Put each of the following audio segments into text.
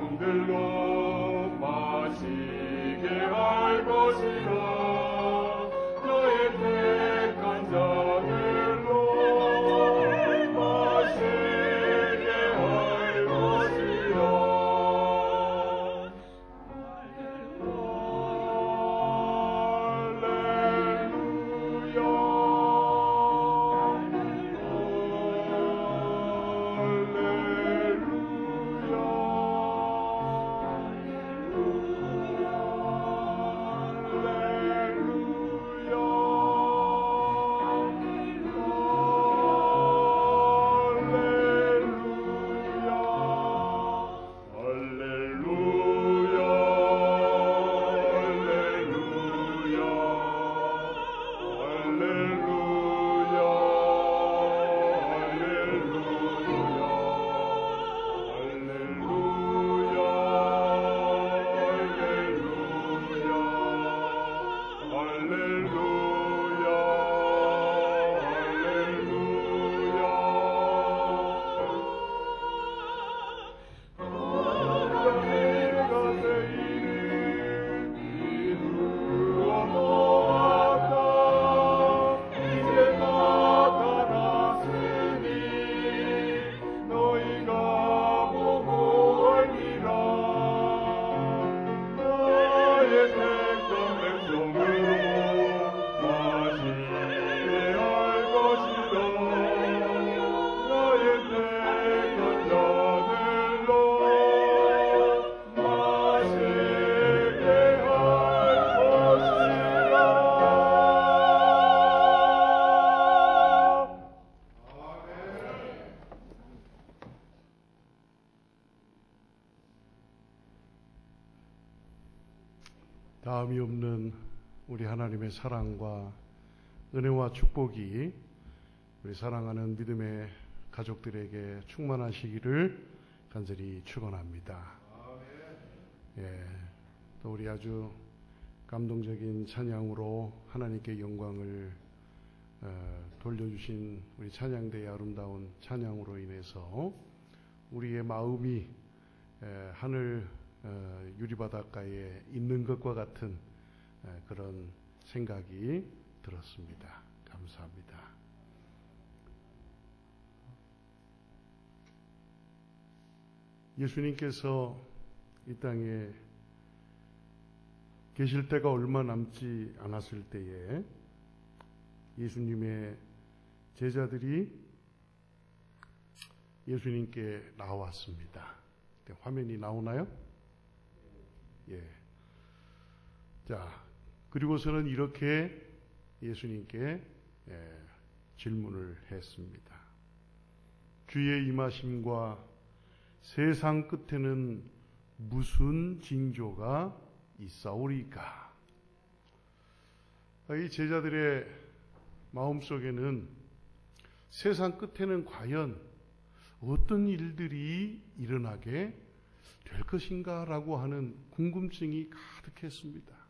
백성들로 마시게 할 것이라. 너의 택한 자들로 마시게 할 것이라. 다음이 없는 우리 하나님의 사랑과 은혜와 축복이 우리 사랑하는 믿음의 가족들에게 충만하시기를 간절히 축원합니다. 또 우리 아주 감동적인 찬양으로 하나님께 영광을 돌려주신 우리 찬양대의 아름다운 찬양으로 인해서 우리의 마음이 하늘 유리바닷가에 있는 것과 같은 그런 생각이 들었습니다. 감사합니다. 예수님께서 이 땅에 계실 때가 얼마 남지 않았을 때에 예수님의 제자들이 예수님께 나왔습니다. 화면이 나오나요? 예. 자, 그리고서는 이렇게 예수님께 질문을 했습니다. 주의 임하심과 세상 끝에는 무슨 징조가 있사오리까? 이 제자들의 마음속에는 세상 끝에는 과연 어떤 일들이 일어나게 될 것인가 라고 하는 궁금증이 가득했습니다.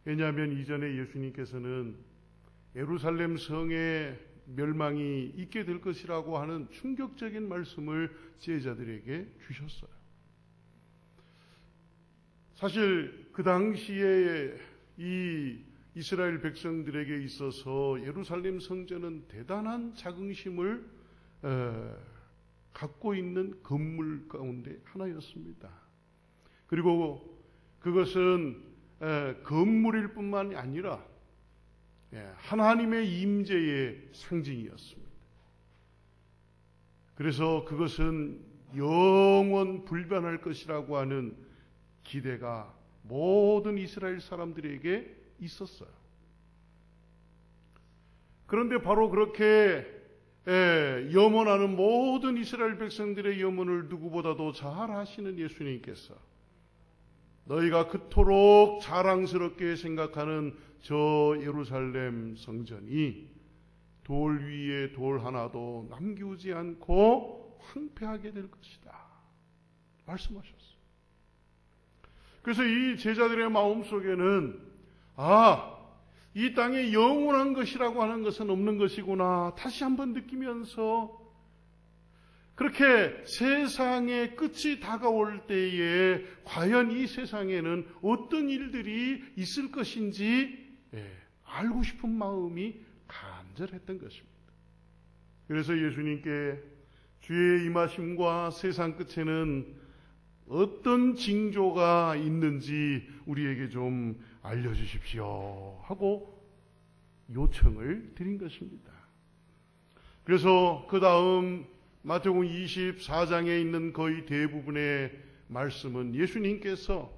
왜냐하면 이전에 예수님께서는 예루살렘 성의 멸망이 있게 될 것이라고 하는 충격적인 말씀을 제자들에게 주셨어요. 사실 그 당시에 이 이스라엘 백성들에게 있어서 예루살렘 성전은 대단한 자긍심을 갖고 있는 건물 가운데 하나였습니다. 그리고 그것은 건물일 뿐만이 아니라 하나님의 임재의 상징이었습니다. 그래서 그것은 영원 불변할 것이라고 하는 기대가 모든 이스라엘 사람들에게 있었어요. 그런데 바로 그렇게 염원하는 모든 이스라엘 백성들의 염원을 누구보다도 잘 아시는 예수님께서 너희가 그토록 자랑스럽게 생각하는 저 예루살렘 성전이 돌 위에 돌 하나도 남기지 않고 황폐하게 될 것이다 말씀하셨어요. 그래서 이 제자들의 마음속에는 이 땅에 영원한 것이라고 하는 것은 없는 것이구나 다시 한번 느끼면서 그렇게 세상의 끝이 다가올 때에 과연 이 세상에는 어떤 일들이 있을 것인지 알고 싶은 마음이 간절했던 것입니다. 그래서 예수님께 주의 임하심과 세상 끝에는 어떤 징조가 있는지 우리에게 좀 알려주십시오 하고 요청을 드린 것입니다. 그래서 그 다음 마태복음 24장에 있는 거의 대부분의 말씀은 예수님께서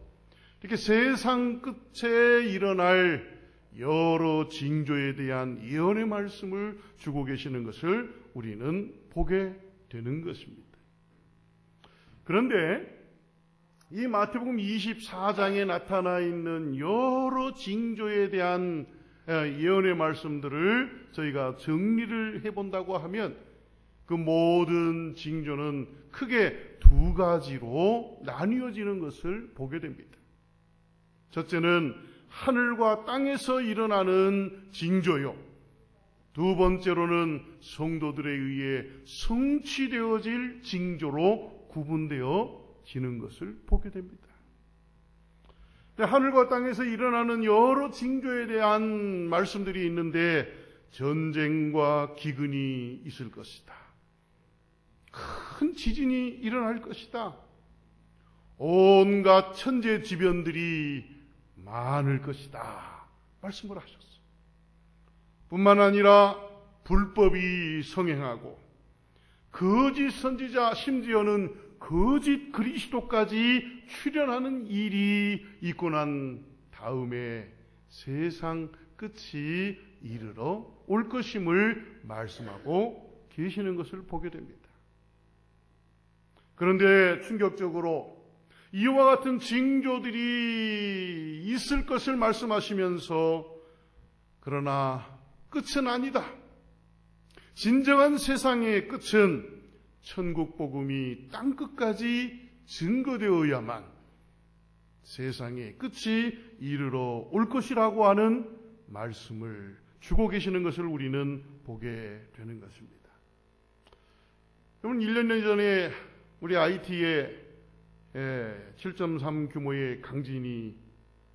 이렇게 세상 끝에 일어날 여러 징조에 대한 예언의 말씀을 주고 계시는 것을 우리는 보게 되는 것입니다. 그런데 이 마태복음 24장에 나타나 있는 여러 징조에 대한 예언의 말씀들을 저희가 정리를 해본다고 하면 그 모든 징조는 크게 두 가지로 나뉘어지는 것을 보게 됩니다. 첫째는 하늘과 땅에서 일어나는 징조요. 두 번째로는 성도들에 의해 성취되어질 징조로 구분되어지는 것을 보게 됩니다. 하늘과 땅에서 일어나는 여러 징조에 대한 말씀들이 있는데 전쟁과 기근이 있을 것이다. 큰 지진이 일어날 것이다. 온갖 천재지변들이 많을 것이다. 말씀을 하셨어요. 뿐만 아니라 불법이 성행하고 거짓 선지자 심지어는 거짓 그리스도까지 출현하는 일이 있고 난 다음에 세상 끝이 이르러 올 것임을 말씀하고 계시는 것을 보게 됩니다. 그런데 충격적으로 이와 같은 징조들이 있을 것을 말씀하시면서 그러나 끝은 아니다. 진정한 세상의 끝은 천국 복음이 땅끝까지 증거되어야만 세상의 끝이 이르러 올 것이라고 하는 말씀을 주고 계시는 것을 우리는 보게 되는 것입니다. 여러분 1년 전에 우리 IT에 7.3 규모의 강진이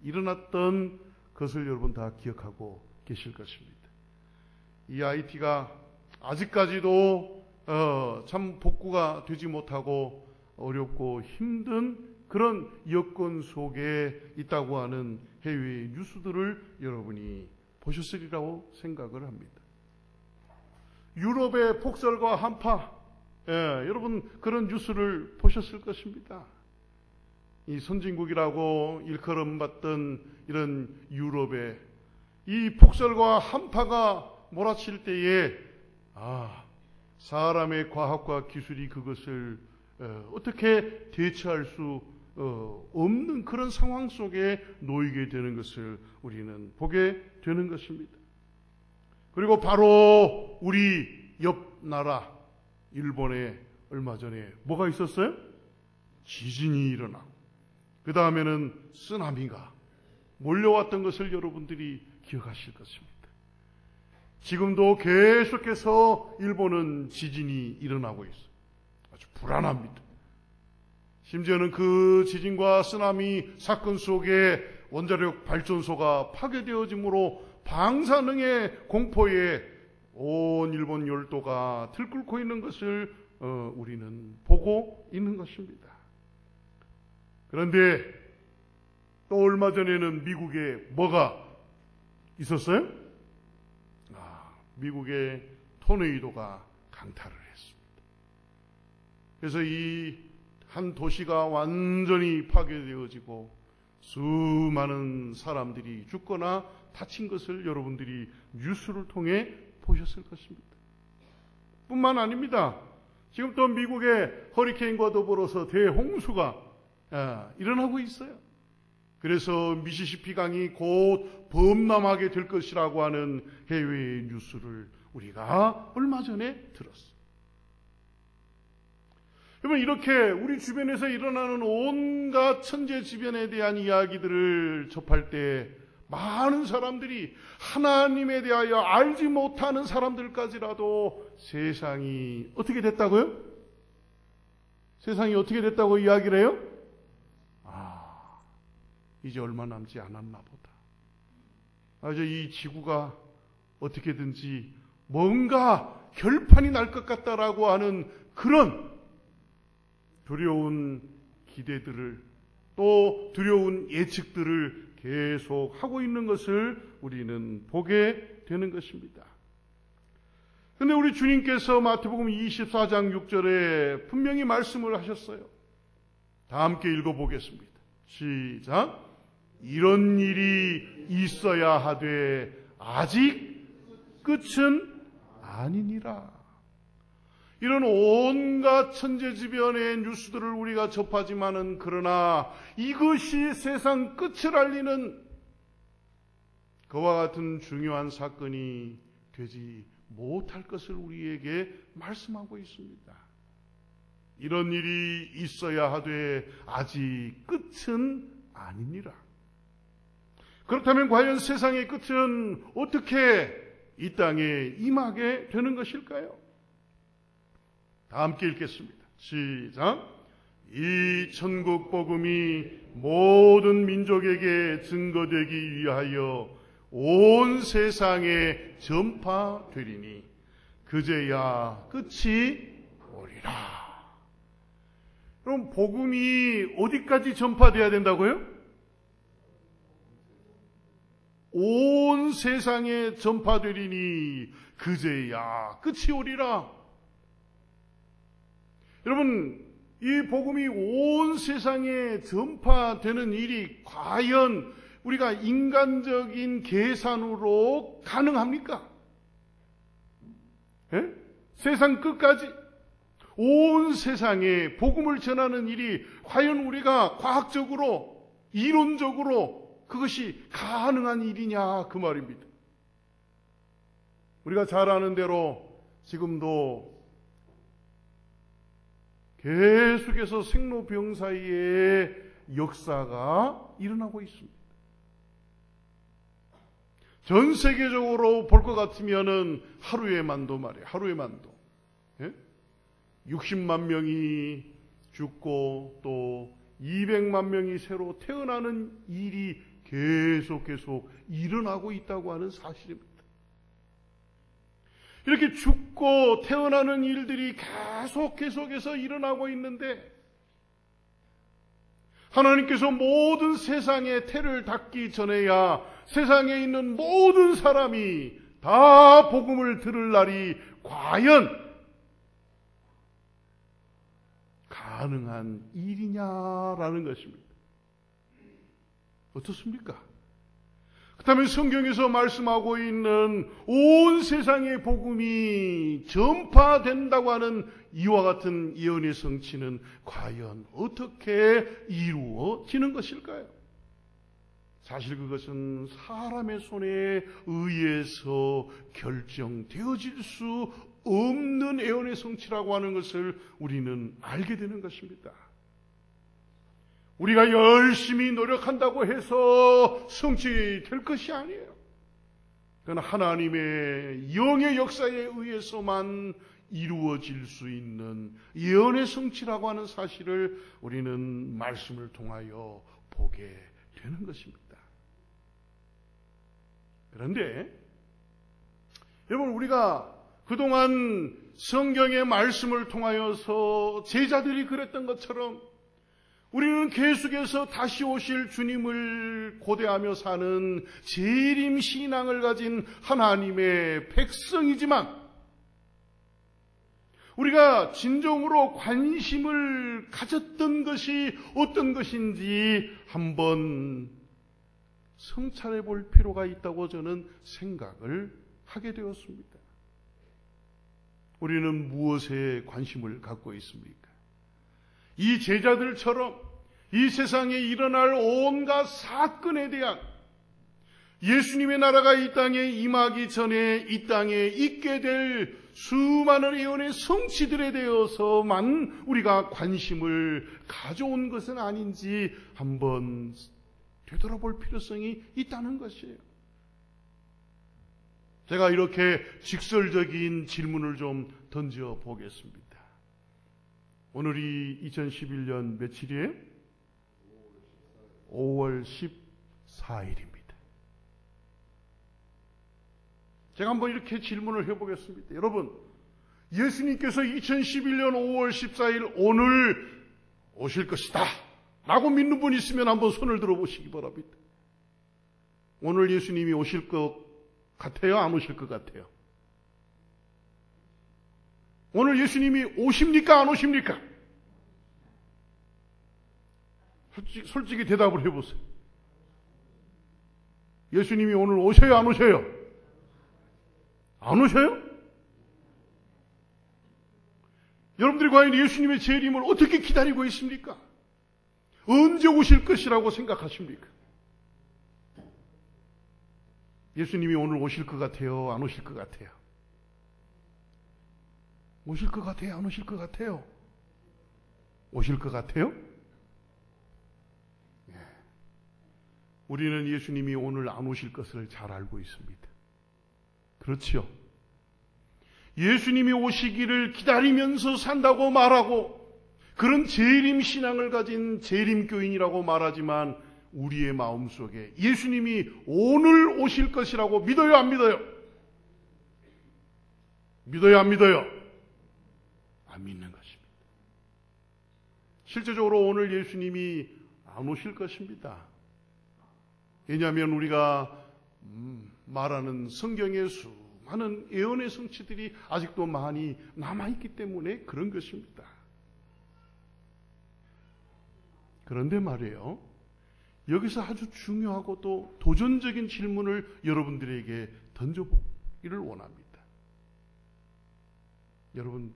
일어났던 것을 여러분 다 기억하고 계실 것입니다. 이 IT가 아직까지도 참 복구가 되지 못하고 어렵고 힘든 그런 여건 속에 있다고 하는 해외 뉴스들을 여러분이 보셨으리라고 생각을 합니다. 유럽의 폭설과 한파, 여러분 그런 뉴스를 보셨을 것입니다. 이 선진국이라고 일컬음받던 이런 유럽에 이 폭설과 한파가 몰아칠 때에 사람의 과학과 기술이 그것을 어떻게 대처할 수 없는 그런 상황 속에 놓이게 되는 것을 우리는 보게 되는 것입니다. 그리고 바로 우리 옆 나라 일본에 얼마 전에 뭐가 있었어요? 지진이 일어나고 그 다음에는 쓰나미가 몰려왔던 것을 여러분들이 기억하실 것입니다. 지금도 계속해서 일본은 지진이 일어나고 있어요. 아주 불안합니다. 심지어는 그 지진과 쓰나미 사건 속에 원자력 발전소가 파괴되어지므로 방사능의 공포에 온 일본 열도가 들끓고 있는 것을 우리는 보고 있는 것입니다. 그런데 또 얼마 전에는 미국에 뭐가 있었어요? 미국의 토네이도가 강타를 했습니다. 그래서 이 한 도시가 완전히 파괴되어지고 수많은 사람들이 죽거나 다친 것을 여러분들이 뉴스를 통해 보셨을 것입니다. 뿐만 아닙니다. 지금 또 미국의 허리케인과 더불어서 대홍수가 일어나고 있어요. 그래서 미시시피 강이 곧 범람하게 될 것이라고 하는 해외의 뉴스를 우리가 얼마 전에 들었어요. 여러분 이렇게 우리 주변에서 일어나는 온갖 천재지변에 대한 이야기들을 접할 때 많은 사람들이 하나님에 대하여 알지 못하는 사람들까지라도 세상이 어떻게 됐다고요? 세상이 어떻게 됐다고 이야기를 해요? 이제 얼마 남지 않았나 보다. 이제 이 지구가 어떻게든지 뭔가 결판이 날 것 같다라고 하는 그런 두려운 기대들을, 또 두려운 예측들을 계속 하고 있는 것을 우리는 보게 되는 것입니다. 그런데 우리 주님께서 마태복음 24장 6절에 분명히 말씀을 하셨어요. 다 함께 읽어보겠습니다. 시작. 이런 일이 있어야 하되 아직 끝은 아니니라. 이런 온갖 천재지변의 뉴스들을 우리가 접하지만은, 그러나 이것이 세상 끝을 알리는 그와 같은 중요한 사건이 되지 못할 것을 우리에게 말씀하고 있습니다. 이런 일이 있어야 하되 아직 끝은 아니니라. 그렇다면 과연 세상의 끝은 어떻게 이 땅에 임하게 되는 것일까요? 다 함께 읽겠습니다. 시작. 이 천국 복음이 모든 민족에게 증거되기 위하여 온 세상에 전파되리니 그제야 끝이 오리라. 그럼 복음이 어디까지 전파돼야 된다고요? 온 세상에 전파되리니 그제야 끝이 오리라. 여러분, 이 복음이 온 세상에 전파되는 일이 과연 우리가 인간적인 계산으로 가능합니까? 예? 세상 끝까지 온 세상에 복음을 전하는 일이 과연 우리가 과학적으로, 이론적으로 그것이 가능한 일이냐, 그 말입니다. 우리가 잘 아는 대로 지금도 계속해서 생로병사의 역사가 일어나고 있습니다. 전 세계적으로 볼 것 같으면은 하루에만도 말이에요. 하루에만도. 예? 60만 명이 죽고 또 200만 명이 새로 태어나는 일이 계속 일어나고 있다고 하는 사실입니다. 이렇게 죽고 태어나는 일들이 계속해서 일어나고 있는데, 하나님께서 모든 세상의 태를 닫기 전에야 세상에 있는 모든 사람이 다 복음을 들을 날이 과연 가능한 일이냐라는 것입니다. 어떻습니까? 그렇다면 성경에서 말씀하고 있는 온 세상의 복음이 전파된다고 하는 이와 같은 예언의 성취는 과연 어떻게 이루어지는 것일까요? 사실 그것은 사람의 손에 의해서 결정되어질 수 없는 예언의 성취라고 하는 것을 우리는 알게 되는 것입니다. 우리가 열심히 노력한다고 해서 성취될 것이 아니에요. 그건 하나님의 영의 역사에 의해서만 이루어질 수 있는 예언의 성취라고 하는 사실을 우리는 말씀을 통하여 보게 되는 것입니다. 그런데 여러분, 우리가 그동안 성경의 말씀을 통하여서 제자들이 그랬던 것처럼 우리는 계속해서 다시 오실 주님을 고대하며 사는 재림 신앙을 가진 하나님의 백성이지만, 우리가 진정으로 관심을 가졌던 것이 어떤 것인지 한번 성찰해 볼 필요가 있다고 저는 생각을 하게 되었습니다. 우리는 무엇에 관심을 갖고 있습니까? 이 제자들처럼 이 세상에 일어날 온갖 사건에 대한, 예수님의 나라가 이 땅에 임하기 전에 이 땅에 있게 될 수많은 예언의 성취들에 대해서만 우리가 관심을 가져온 것은 아닌지 한번 되돌아볼 필요성이 있다는 것이에요. 제가 이렇게 직설적인 질문을 좀 던져 보겠습니다. 오늘이 2011년 며칠이에요? 5월 14일입니다. 제가 한번 이렇게 질문을 해보겠습니다. 여러분, 예수님께서 2011년 5월 14일 오늘 오실 것이다 라고 믿는 분 있으면 한번 손을 들어보시기 바랍니다. 오늘 예수님이 오실 것 같아요? 안 오실 것 같아요? 오늘 예수님이 오십니까? 안 오십니까? 솔직히 대답을 해보세요. 예수님이 오늘 오셔요? 안 오셔요? 안 오셔요? 여러분들이 과연 예수님의 재림을 어떻게 기다리고 있습니까? 언제 오실 것이라고 생각하십니까? 예수님이 오늘 오실 것 같아요? 안 오실 것 같아요? 오실 것 같아요? 안 오실 것 같아요? 오실 것 같아요? 우리는 예수님이 오늘 안 오실 것을 잘 알고 있습니다. 그렇지요? 예수님이 오시기를 기다리면서 산다고 말하고 그런 재림 신앙을 가진 재림교인이라고 말하지만 우리의 마음속에 예수님이 오늘 오실 것이라고 믿어요, 안 믿어요? 믿어요, 안 믿어요? 안 믿는 것입니다. 실제적으로 오늘 예수님이 안 오실 것입니다. 왜냐하면 우리가 말하는 성경의 수많은 예언의 성취들이 아직도 많이 남아있기 때문에 그런 것입니다. 그런데 말이에요, 여기서 아주 중요하고 또 도전적인 질문을 여러분들에게 던져보기를 원합니다. 여러분,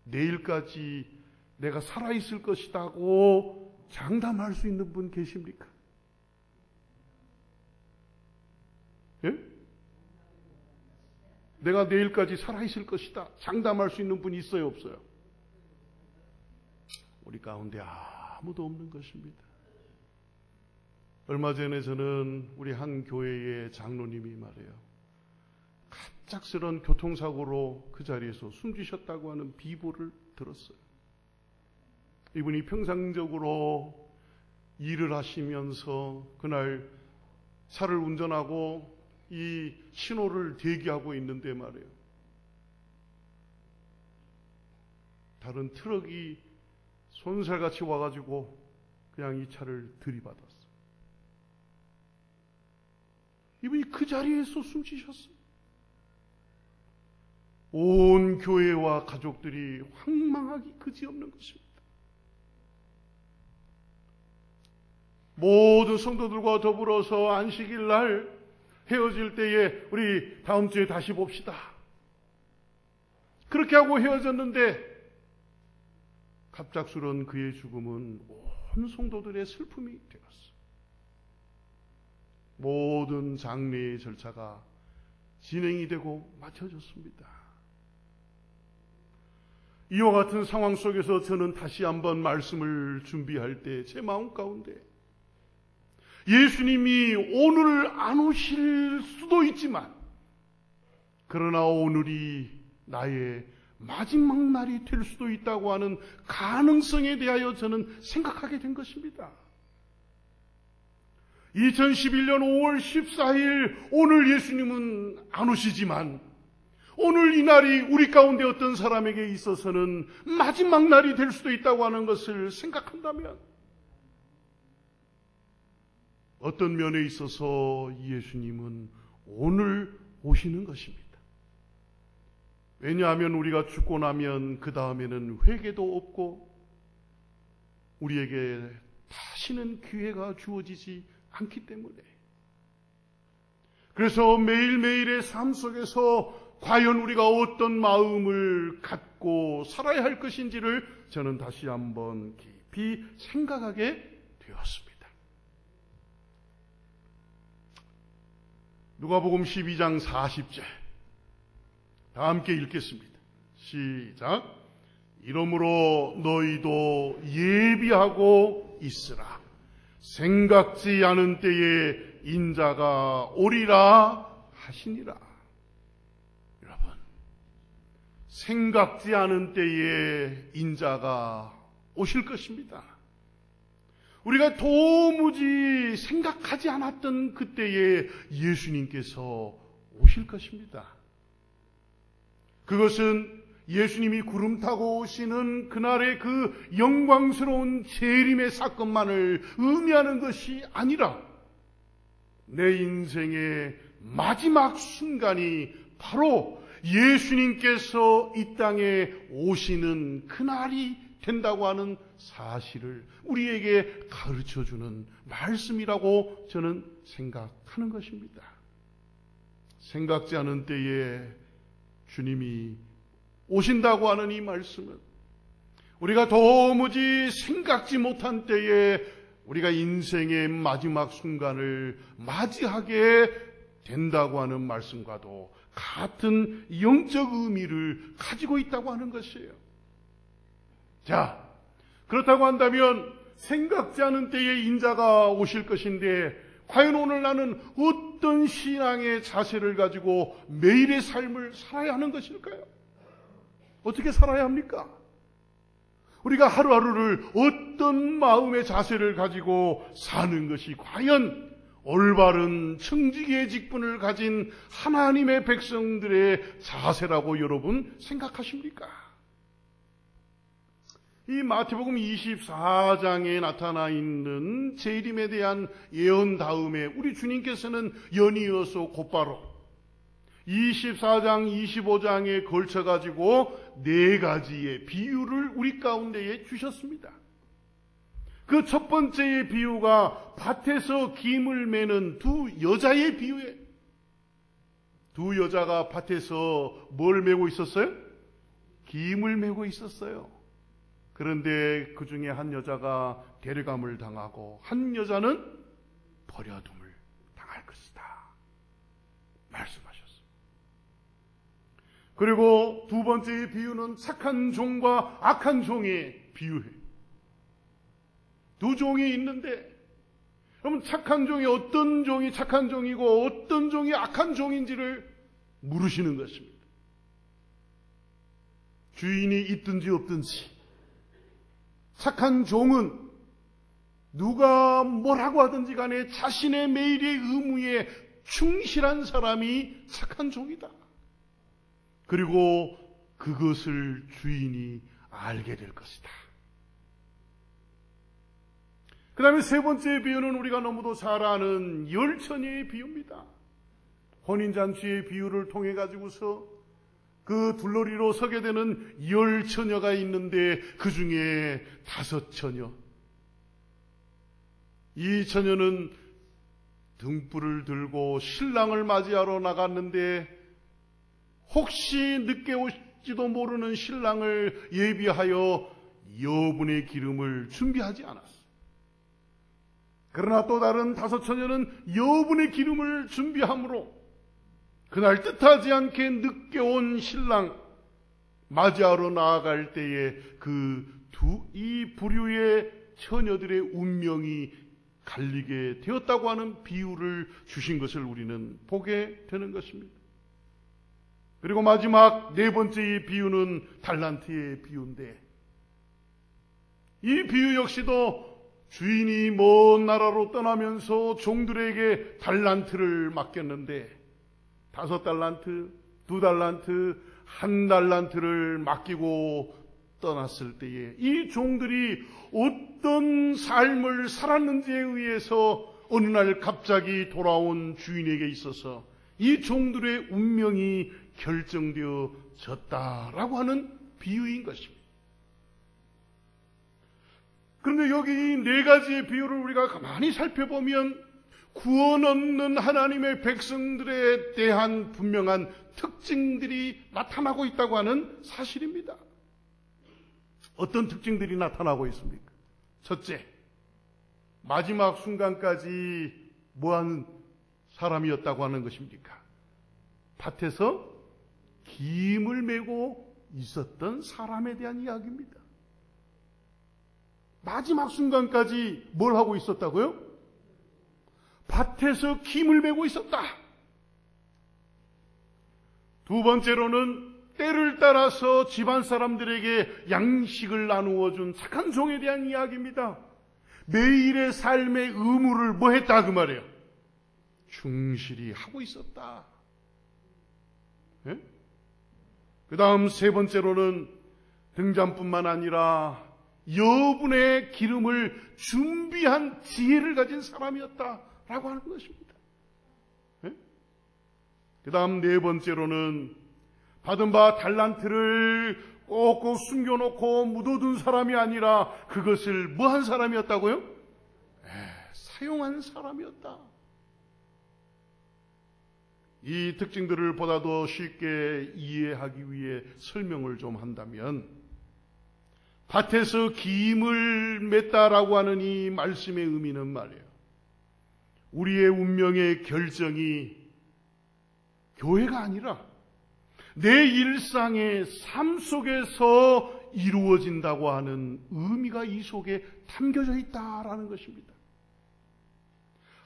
내일까지 내가 살아있을 것이라고 장담할 수 있는 분 계십니까? 예? 내가 내일까지 살아있을 것이다 장담할 수 있는 분이 있어요, 없어요? 우리 가운데 아무도 없는 것입니다. 얼마 전에 저는 우리 한 교회의 장로님이 말해요, 갑작스런 교통사고로 그 자리에서 숨지셨다고 하는 비보를 들었어요. 이분이 평상적으로 일을 하시면서 그날 차를 운전하고 이 신호를 대기하고 있는데 말이에요, 다른 트럭이 손살같이 와가지고 그냥 이 차를 들이받았어요. 이분이 그 자리에서 숨지셨어요. 온 교회와 가족들이 황망하기 그지없는 것입니다. 모든 성도들과 더불어서 안식일 날 헤어질 때에 우리 다음 주에 다시 봅시다, 그렇게 하고 헤어졌는데 갑작스러운 그의 죽음은 온 성도들의 슬픔이 되었어요. 모든 장례의 절차가 진행이 되고 마쳐졌습니다. 이와 같은 상황 속에서 저는 다시 한번 말씀을 준비할 때 제 마음 가운데 예수님이 오늘 안 오실 수도 있지만 그러나 오늘이 나의 마지막 날이 될 수도 있다고 하는 가능성에 대하여 저는 생각하게 된 것입니다. 2011년 5월 14일 오늘 예수님은 안 오시지만 오늘 이 날이 우리 가운데 어떤 사람에게 있어서는 마지막 날이 될 수도 있다고 하는 것을 생각한다면 어떤 면에 있어서 예수님은 오늘 오시는 것입니다. 왜냐하면 우리가 죽고 나면 그 다음에는 회개도 없고 우리에게 다시는 기회가 주어지지 않기 때문에, 그래서 매일매일의 삶 속에서 과연 우리가 어떤 마음을 갖고 살아야 할 것인지를 저는 다시 한번 깊이 생각하게 되었습니다. 누가복음 12장 40절 다 함께 읽겠습니다. 시작. 이러므로 너희도 예비하고 있으라. 생각지 않은 때에 인자가 오리라 하시니라. 여러분, 생각지 않은 때에 인자가 오실 것입니다. 우리가 도무지 생각하지 않았던 그때에 예수님께서 오실 것입니다. 그것은 예수님이 구름 타고 오시는 그날의 그 영광스러운 재림의 사건만을 의미하는 것이 아니라 내 인생의 마지막 순간이 바로 예수님께서 이 땅에 오시는 그날이 된다고 하는 사실을 우리에게 가르쳐주는 말씀이라고 저는 생각하는 것입니다. 생각지 않은 때에 주님이 오신다고 하는 이 말씀은 우리가 도무지 생각지 못한 때에 우리가 인생의 마지막 순간을 맞이하게 된다고 하는 말씀과도 같은 영적 의미를 가지고 있다고 하는 것이에요. 자, 그렇다고 한다면 생각지 않은 때에 인자가 오실 것인데 과연 오늘 나는 어떤 신앙의 자세를 가지고 매일의 삶을 살아야 하는 것일까요? 어떻게 살아야 합니까? 우리가 하루하루를 어떤 마음의 자세를 가지고 사는 것이 과연 올바른 청지기의 직분을 가진 하나님의 백성들의 자세라고 여러분 생각하십니까? 이 마태복음 24장에 나타나 있는 재림에 대한 예언 다음에 우리 주님께서는 연이어서 곧바로 24장, 25장에 걸쳐가지고 4가지의 비유를 우리 가운데에 주셨습니다. 그 첫 번째의 비유가 밭에서 김을 매는 두 여자의 비유예요. 두 여자가 밭에서 뭘 메고 있었어요? 김을 메고 있었어요. 그런데 그 중에 한 여자가 데려감을 당하고 한 여자는 버려둠을 당할 것이다 말씀하셨습니다. 그리고 두 번째의 비유는 착한 종과 악한 종의 비유예요. 두 종이 있는데 여러분 착한 종이 어떤 종이 착한 종이고 어떤 종이 악한 종인지를 물으시는 것입니다. 주인이 있든지 없든지 착한 종은 누가 뭐라고 하든지 간에 자신의 매일의 의무에 충실한 사람이 착한 종이다. 그리고 그것을 주인이 알게 될 것이다. 그 다음에 세 번째 비유는 우리가 너무도 잘 아는 열처녀의 비유입니다. 혼인잔치의 비유를 통해 가지고서 그 둘러리로 서게 되는 10처녀가 있는데 그 중에 5처녀. 이 처녀는 등불을 들고 신랑을 맞이하러 나갔는데 혹시 늦게 올지도 모르는 신랑을 예비하여 여분의 기름을 준비하지 않았어요. 그러나 또 다른 5처녀는 여분의 기름을 준비함으로 그날 뜻하지 않게 늦게 온 신랑 맞이하러 나아갈 때에 이 부류의 처녀들의 운명이 갈리게 되었다고 하는 비유를 주신 것을 우리는 보게 되는 것입니다. 그리고 마지막 네 번째의 비유는 달란트의 비유인데 이 비유 역시도 주인이 먼 나라로 떠나면서 종들에게 달란트를 맡겼는데 5달란트, 2달란트, 1달란트를 맡기고 떠났을 때에 이 종들이 어떤 삶을 살았는지에 의해서 어느 날 갑자기 돌아온 주인에게 있어서 이 종들의 운명이 결정되어졌다라고 하는 비유인 것입니다. 그런데 여기 이 4가지의 비유를 우리가 가만히 살펴보면 구원 얻는 하나님의 백성들에 대한 분명한 특징들이 나타나고 있다고 하는 사실입니다. 어떤 특징들이 나타나고 있습니까? 첫째, 마지막 순간까지 뭐하는 사람이었다고 하는 것입니까? 밭에서 김을 메고 있었던 사람에 대한 이야기입니다. 마지막 순간까지 뭘 하고 있었다고요? 밭에서 김을 메고 있었다. 두 번째로는 때를 따라서 집안 사람들에게 양식을 나누어 준 착한 종에 대한 이야기입니다. 매일의 삶의 의무를 뭐 했다 그 말이에요. 충실히 하고 있었다. 예? 그 다음 세 번째로는 등잔뿐만 아니라 여분의 기름을 준비한 지혜를 가진 사람이었다라고 하는 것입니다. 예? 그 다음 네 번째로는 받은 바 달란트를 꼭꼭 숨겨놓고 묻어둔 사람이 아니라 그것을 뭐한 사람이었다고요? 사용한 사람이었다. 이 특징들을 보다 더 쉽게 이해하기 위해 설명을 좀 한다면, 밭에서 기임을 맺다라고 하는 이 말씀의 의미는 말이에요, 우리의 운명의 결정이 교회가 아니라 내 일상의 삶 속에서 이루어진다고 하는 의미가 이 속에 담겨져 있다라는 것입니다.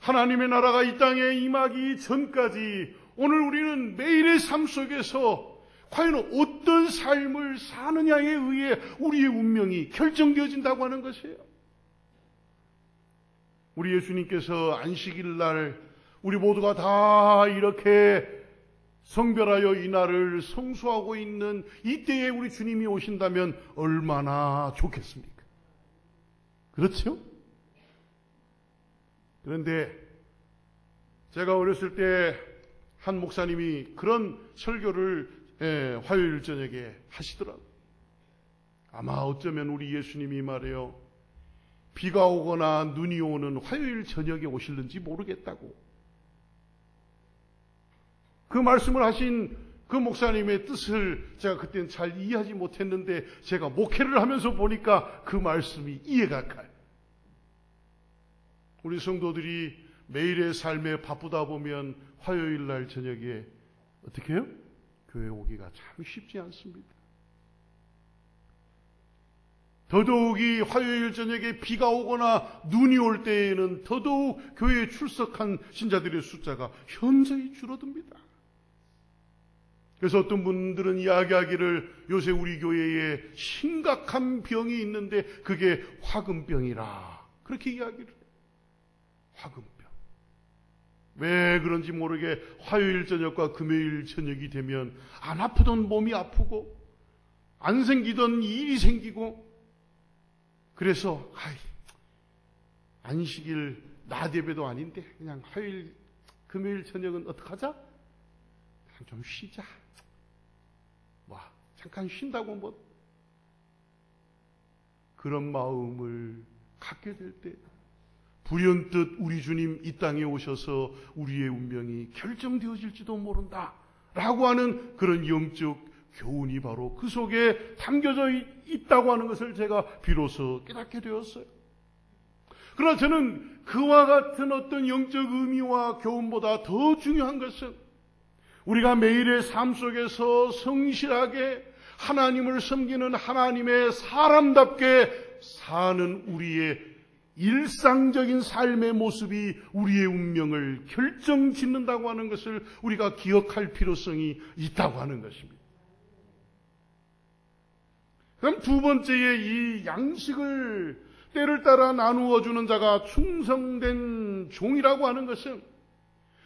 하나님의 나라가 이 땅에 임하기 전까지 오늘 우리는 매일의 삶 속에서 과연 어떤 삶을 사느냐에 의해 우리의 운명이 결정되어진다고 하는 것이에요. 우리 예수님께서 안식일 날 우리 모두가 다 이렇게 성별하여 이 날을 성수하고 있는 이때에 우리 주님이 오신다면 얼마나 좋겠습니까? 그렇죠? 그런데 제가 어렸을 때 한 목사님이 그런 설교를 화요일 저녁에 하시더라고요. 아마 어쩌면 우리 예수님이 말해요, 비가 오거나 눈이 오는 화요일 저녁에 오실는지 모르겠다고. 그 말씀을 하신 그 목사님의 뜻을 제가 그때는 잘 이해하지 못했는데 제가 목회를 하면서 보니까 그 말씀이 이해가 가요. 우리 성도들이 매일의 삶에 바쁘다 보면 화요일 날 저녁에 어떻게 해요? 교회 오기가 참 쉽지 않습니다. 더더욱이 화요일 저녁에 비가 오거나 눈이 올 때에는 더더욱 교회에 출석한 신자들의 숫자가 현저히 줄어듭니다. 그래서 어떤 분들은 이야기하기를 요새 우리 교회에 심각한 병이 있는데 그게 화금병이라 그렇게 이야기를 해요. 화금병. 왜 그런지 모르게 화요일 저녁과 금요일 저녁이 되면 안 아프던 몸이 아프고 안 생기던 일이 생기고, 그래서 안식일 낮 예배도 아닌데 그냥 화요일 금요일 저녁은 어떡하자? 그냥 좀 쉬자. 잠깐 쉰다고 그런 마음을 갖게 될 때 불현듯 우리 주님 이 땅에 오셔서 우리의 운명이 결정되어질지도 모른다라고 하는 그런 영적 교훈이 바로 그 속에 담겨져 있다고 하는 것을 제가 비로소 깨닫게 되었어요. 그러나 저는 그와 같은 어떤 영적 의미와 교훈보다 더 중요한 것은 우리가 매일의 삶 속에서 성실하게 하나님을 섬기는 하나님의 사람답게 사는 우리의 일상적인 삶의 모습이 우리의 운명을 결정짓는다고 하는 것을 우리가 기억할 필요성이 있다고 하는 것입니다. 그럼 두 번째에 이 양식을 때를 따라 나누어 주는 자가 충성된 종이라고 하는 것은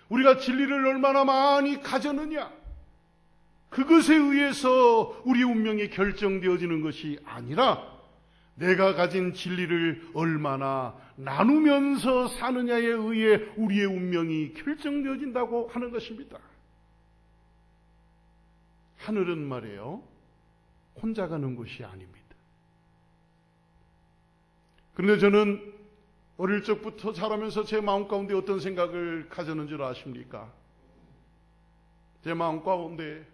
우리가 진리를 얼마나 많이 가졌느냐, 그것에 의해서 우리 운명이 결정되어지는 것이 아니라 내가 가진 진리를 얼마나 나누면서 사느냐에 의해 우리의 운명이 결정되어진다고 하는 것입니다. 하늘은 말이에요, 혼자 가는 곳이 아닙니다. 그런데 저는 어릴 적부터 자라면서 제 마음 가운데 어떤 생각을 가졌는 줄 아십니까? 제 마음 가운데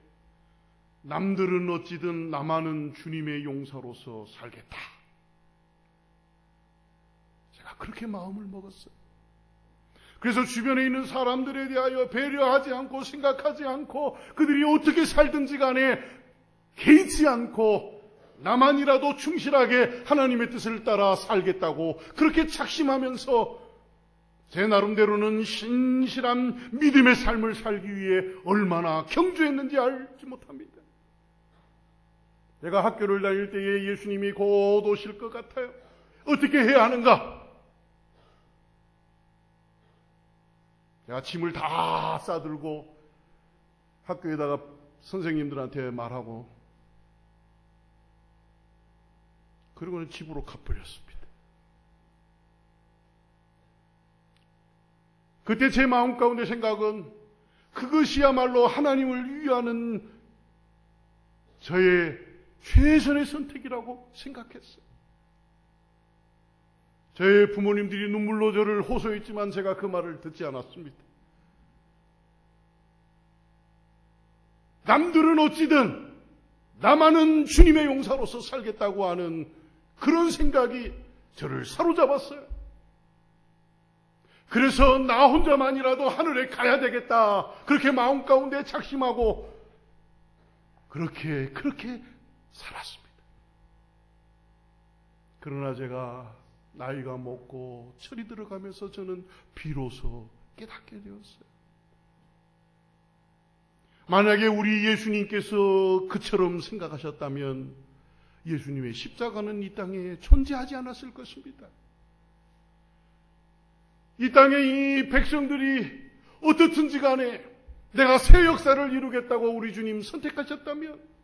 남들은 어찌든 나만은 주님의 용사로서 살겠다. 제가 그렇게 마음을 먹었어요. 그래서 주변에 있는 사람들에 대하여 배려하지 않고 생각하지 않고 그들이 어떻게 살든지 간에 개의치 않고 나만이라도 충실하게 하나님의 뜻을 따라 살겠다고 그렇게 작심하면서 제 나름대로는 신실한 믿음의 삶을 살기 위해 얼마나 경주했는지 알지 못합니다. 제가 학교를 다닐 때에 예수님이 곧 오실 것 같아요. 어떻게 해야 하는가? 제가 짐을 다 싸들고 학교에다가 선생님들한테 말하고 그리고는 집으로 가버렸습니다. 그때 제 마음 가운데 생각은 그것이야말로 하나님을 위하는 저의 최선의 선택이라고 생각했어요. 저의 부모님들이 눈물로 저를 호소했지만 제가 그 말을 듣지 않았습니다. 남들은 어찌든 나만은 주님의 용사로서 살겠다고 하는 그런 생각이 저를 사로잡았어요. 그래서 나 혼자만이라도 하늘에 가야 되겠다. 그렇게 마음 가운데 작심하고 그렇게 살았습니다. 그러나 제가 나이가 먹고 철이 들어가면서 저는 비로소 깨닫게 되었어요. 만약에 우리 예수님께서 그처럼 생각하셨다면 예수님의 십자가는 이 땅에 존재하지 않았을 것입니다. 이 땅에 이 백성들이 어떻든지 간에 내가 새 역사를 이루겠다고 우리 주님 선택하셨다면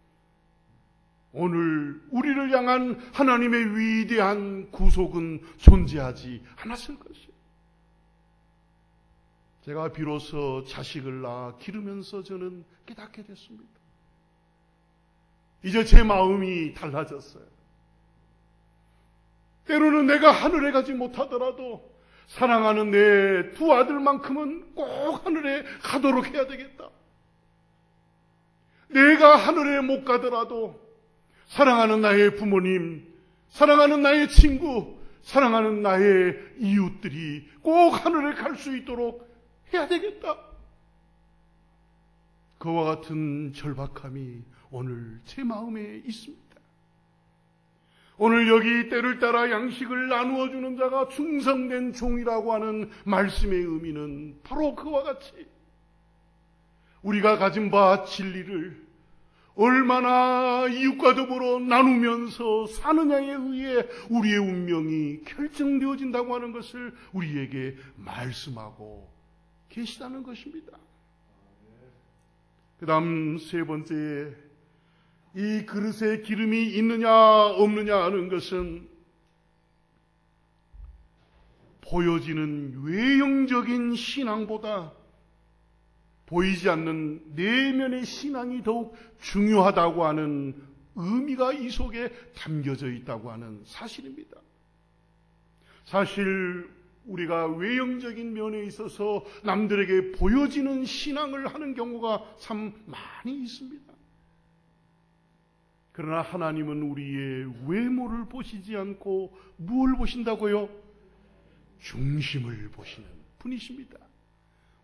오늘 우리를 향한 하나님의 위대한 구속은 존재하지 않았을 것이에요. 제가 비로소 자식을 낳아 기르면서 저는 깨닫게 됐습니다. 이제 제 마음이 달라졌어요. 때로는 내가 하늘에 가지 못하더라도 사랑하는 내 두 아들만큼은 꼭 하늘에 가도록 해야 되겠다. 내가 하늘에 못 가더라도 사랑하는 나의 부모님, 사랑하는 나의 친구, 사랑하는 나의 이웃들이 꼭 하늘에 갈 수 있도록 해야 되겠다. 그와 같은 절박함이 오늘 제 마음에 있습니다. 오늘 여기 때를 따라 양식을 나누어 주는 자가 충성된 종이라고 하는 말씀의 의미는 바로 그와 같이 우리가 가진 바 진리를 얼마나 이웃과 더불어 나누면서 사느냐에 의해 우리의 운명이 결정되어진다고 하는 것을 우리에게 말씀하고 계시다는 것입니다. 그 다음 세 번째, 이 그릇에 기름이 있느냐 없느냐 하는 것은 보여지는 외형적인 신앙보다 보이지 않는 내면의 신앙이 더욱 중요하다고 하는 의미가 이 속에 담겨져 있다고 하는 사실입니다. 사실 우리가 외형적인 면에 있어서 남들에게 보여지는 신앙을 하는 경우가 참 많이 있습니다. 그러나 하나님은 우리의 외모를 보시지 않고 무엇을 보신다고요? 중심을 보시는 분이십니다.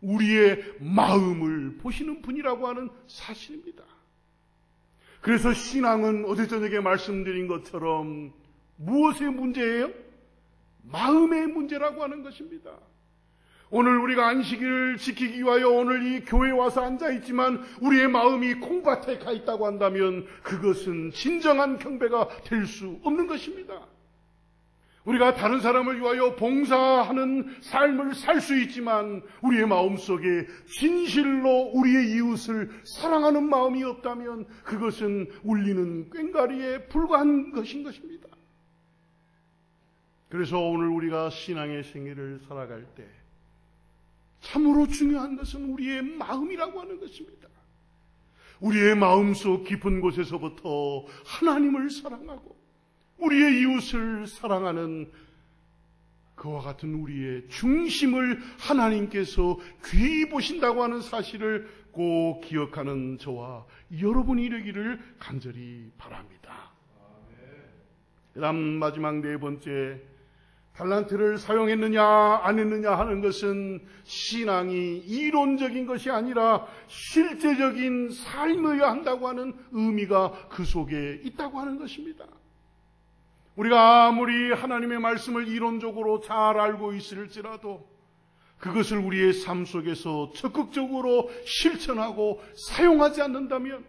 우리의 마음을 보시는 분이라고 하는 사실입니다. 그래서 신앙은 어제 저녁에 말씀드린 것처럼 무엇의 문제예요? 마음의 문제라고 하는 것입니다. 오늘 우리가 안식일을 지키기 위하여 오늘 이 교회에 와서 앉아있지만 우리의 마음이 콩밭에 가 있다고 한다면 그것은 진정한 경배가 될 수 없는 것입니다. 우리가 다른 사람을 위하여 봉사하는 삶을 살 수 있지만 우리의 마음속에 진실로 우리의 이웃을 사랑하는 마음이 없다면 그것은 울리는 꽹과리에 불과한 것인 것입니다. 그래서 오늘 우리가 신앙의 생애를 살아갈 때 참으로 중요한 것은 우리의 마음이라고 하는 것입니다. 우리의 마음속 깊은 곳에서부터 하나님을 사랑하고 우리의 이웃을 사랑하는 그와 같은 우리의 중심을 하나님께서 귀히 보신다고 하는 사실을 꼭 기억하는 저와 여러분이 되기를 간절히 바랍니다. 그 다음 마지막 네 번째, 달란트를 사용했느냐 안 했느냐 하는 것은 신앙이 이론적인 것이 아니라 실제적인 삶이어야 한다고 하는 의미가 그 속에 있다고 하는 것입니다. 우리가 아무리 하나님의 말씀을 이론적으로 잘 알고 있을지라도 그것을 우리의 삶 속에서 적극적으로 실천하고 사용하지 않는다면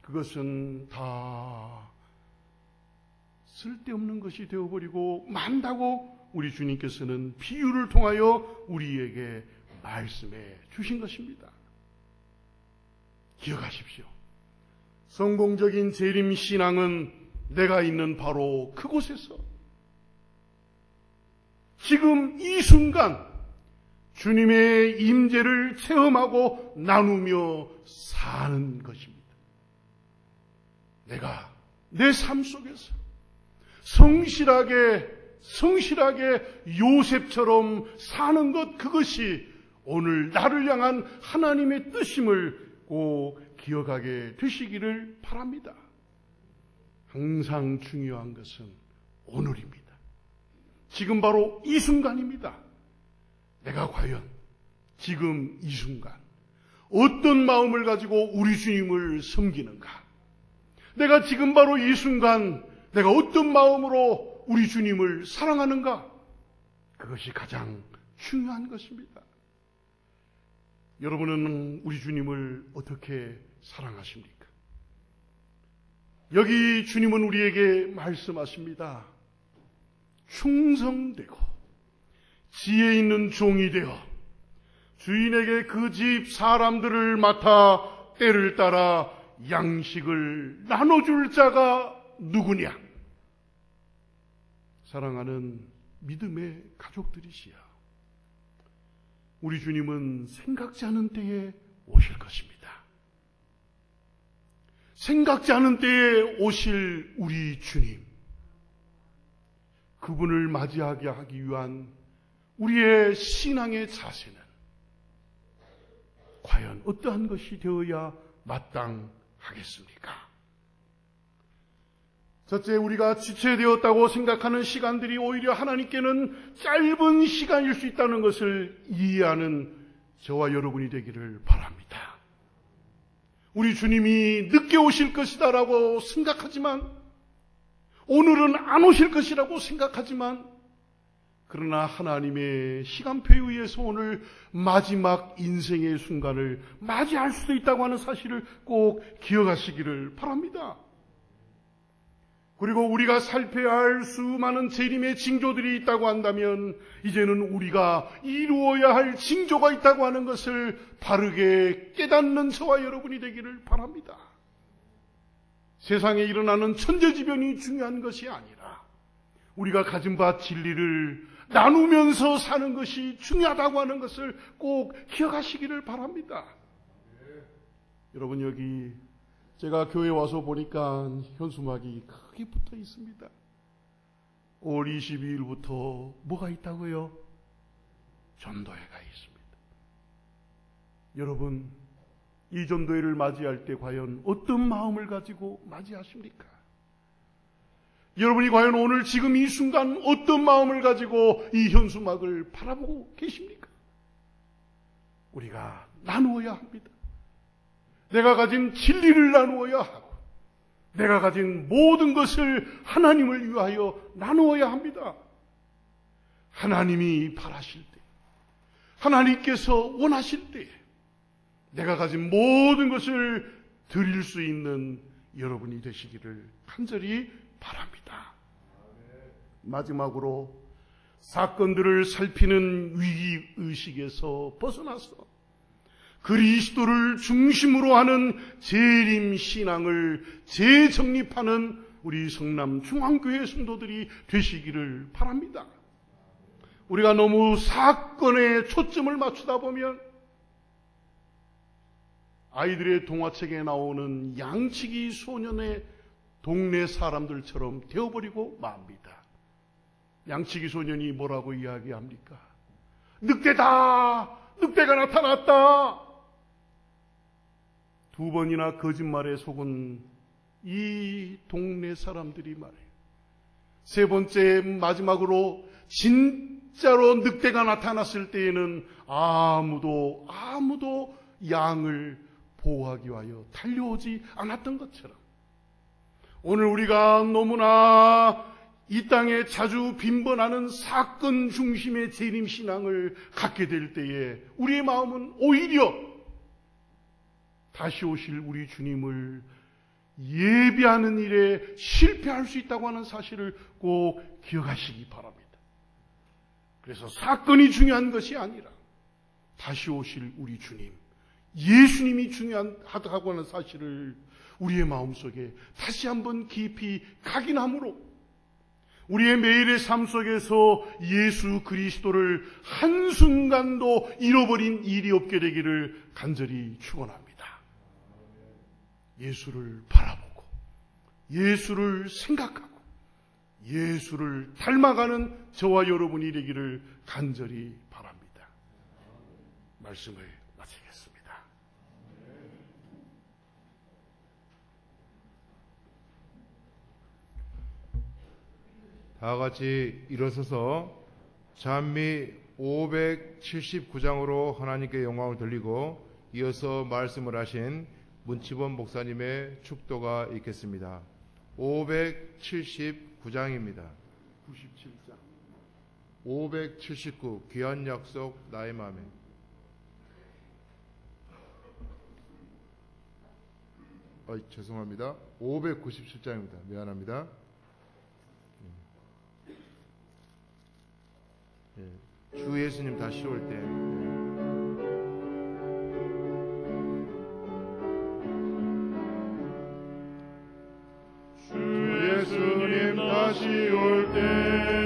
그것은 다 쓸데없는 것이 되어버리고 만다고 우리 주님께서는 비유를 통하여 우리에게 말씀해 주신 것입니다. 기억하십시오. 성공적인 재림신앙은 내가 있는 바로 그곳에서 지금 이 순간 주님의 임재를 체험하고 나누며 사는 것입니다. 내가 내 삶 속에서 성실하게 요셉처럼 사는 것, 그것이 오늘 나를 향한 하나님의 뜻임을 꼭 기억하게 되시기를 바랍니다. 항상 중요한 것은 오늘입니다. 지금 바로 이 순간입니다. 내가 과연 지금 이 순간 어떤 마음을 가지고 우리 주님을 섬기는가? 내가 지금 바로 이 순간 내가 어떤 마음으로 우리 주님을 사랑하는가? 그것이 가장 중요한 것입니다. 여러분은 우리 주님을 어떻게 사랑하십니까? 여기 주님은 우리에게 말씀하십니다. 충성되고 지혜 있는 종이 되어 주인에게 그 집 사람들을 맡아 때를 따라 양식을 나눠줄 자가 누구냐? 사랑하는 믿음의 가족들이시여, 우리 주님은 생각지 않은 때에 오실 것입니다. 생각지 않은 때에 오실 우리 주님, 그분을 맞이하게 하기 위한 우리의 신앙의 자세는 과연 어떠한 것이 되어야 마땅하겠습니까? 첫째, 우리가 지체되었다고 생각하는 시간들이 오히려 하나님께는 짧은 시간일 수 있다는 것을 이해하는 저와 여러분이 되기를 바랍니다. 우리 주님이 늦게 오실 것이다라고 생각하지만, 오늘은 안 오실 것이라고 생각하지만, 그러나 하나님의 시간표에 의해서 오늘 마지막 인생의 순간을 맞이할 수도 있다고 하는 사실을 꼭 기억하시기를 바랍니다. 그리고 우리가 살펴야 할 수많은 재림의 징조들이 있다고 한다면 이제는 우리가 이루어야 할 징조가 있다고 하는 것을 바르게 깨닫는 저와 여러분이 되기를 바랍니다. 세상에 일어나는 천재지변이 중요한 것이 아니라 우리가 가진 바 진리를 나누면서 사는 것이 중요하다고 하는 것을 꼭 기억하시기를 바랍니다. 여러분, 여기 제가 교회 와서 보니까 현수막이 크게 붙어 있습니다. 5월 22일부터 뭐가 있다고요? 전도회가 있습니다. 여러분, 이 전도회를 맞이할 때 과연 어떤 마음을 가지고 맞이하십니까? 여러분이 과연 오늘 지금 이 순간 어떤 마음을 가지고 이 현수막을 바라보고 계십니까? 우리가 나누어야 합니다. 내가 가진 진리를 나누어야 하고 내가 가진 모든 것을 하나님을 위하여 나누어야 합니다. 하나님이 바라실 때, 하나님께서 원하실 때 내가 가진 모든 것을 드릴 수 있는 여러분이 되시기를 간절히 바랍니다. 마지막으로 사건들을 살피는 위기의식에서 벗어나서 그리스도를 중심으로 하는 재림신앙을 재정립하는 우리 성남 중앙교회 성도들이 되시기를 바랍니다. 우리가 너무 사건에 초점을 맞추다 보면 아이들의 동화책에 나오는 양치기 소년의 동네 사람들처럼 되어버리고 맙니다. 양치기 소년이 뭐라고 이야기합니까? 늑대다! 늑대가 나타났다! 2번이나 거짓말에 속은 이 동네 사람들이 말해요. 3번째, 마지막으로 진짜로 늑대가 나타났을 때에는 아무도 양을 보호하기 위하여 달려오지 않았던 것처럼 오늘 우리가 너무나 이 땅에 자주 빈번하는 사건 중심의 재림신앙을 갖게 될 때에 우리의 마음은 오히려 다시 오실 우리 주님을 예비하는 일에 실패할 수 있다고 하는 사실을 꼭 기억하시기 바랍니다. 그래서 사건이 중요한 것이 아니라 다시 오실 우리 주님, 예수님이 중요하다고 하는 사실을 우리의 마음속에 다시 한번 깊이 각인함으로 우리의 매일의 삶 속에서 예수 그리스도를 한순간도 잃어버린 일이 없게 되기를 간절히 축원합니다. 예수를 바라보고 예수를 생각하고 예수를 닮아가는 저와 여러분이 되기를 간절히 바랍니다. 말씀을 마치겠습니다. 다 같이 일어서서 찬미 579장으로 하나님께 영광을 돌리고 이어서 말씀을 하신 문치범 목사님의 축도가 있겠습니다. 579장입니다. 97장 579 귀한 약속 나의 맘에. 죄송합니다. 597장입니다. 미안합니다. 주 예수님 다시 올 때 주 예수님 다시 올 때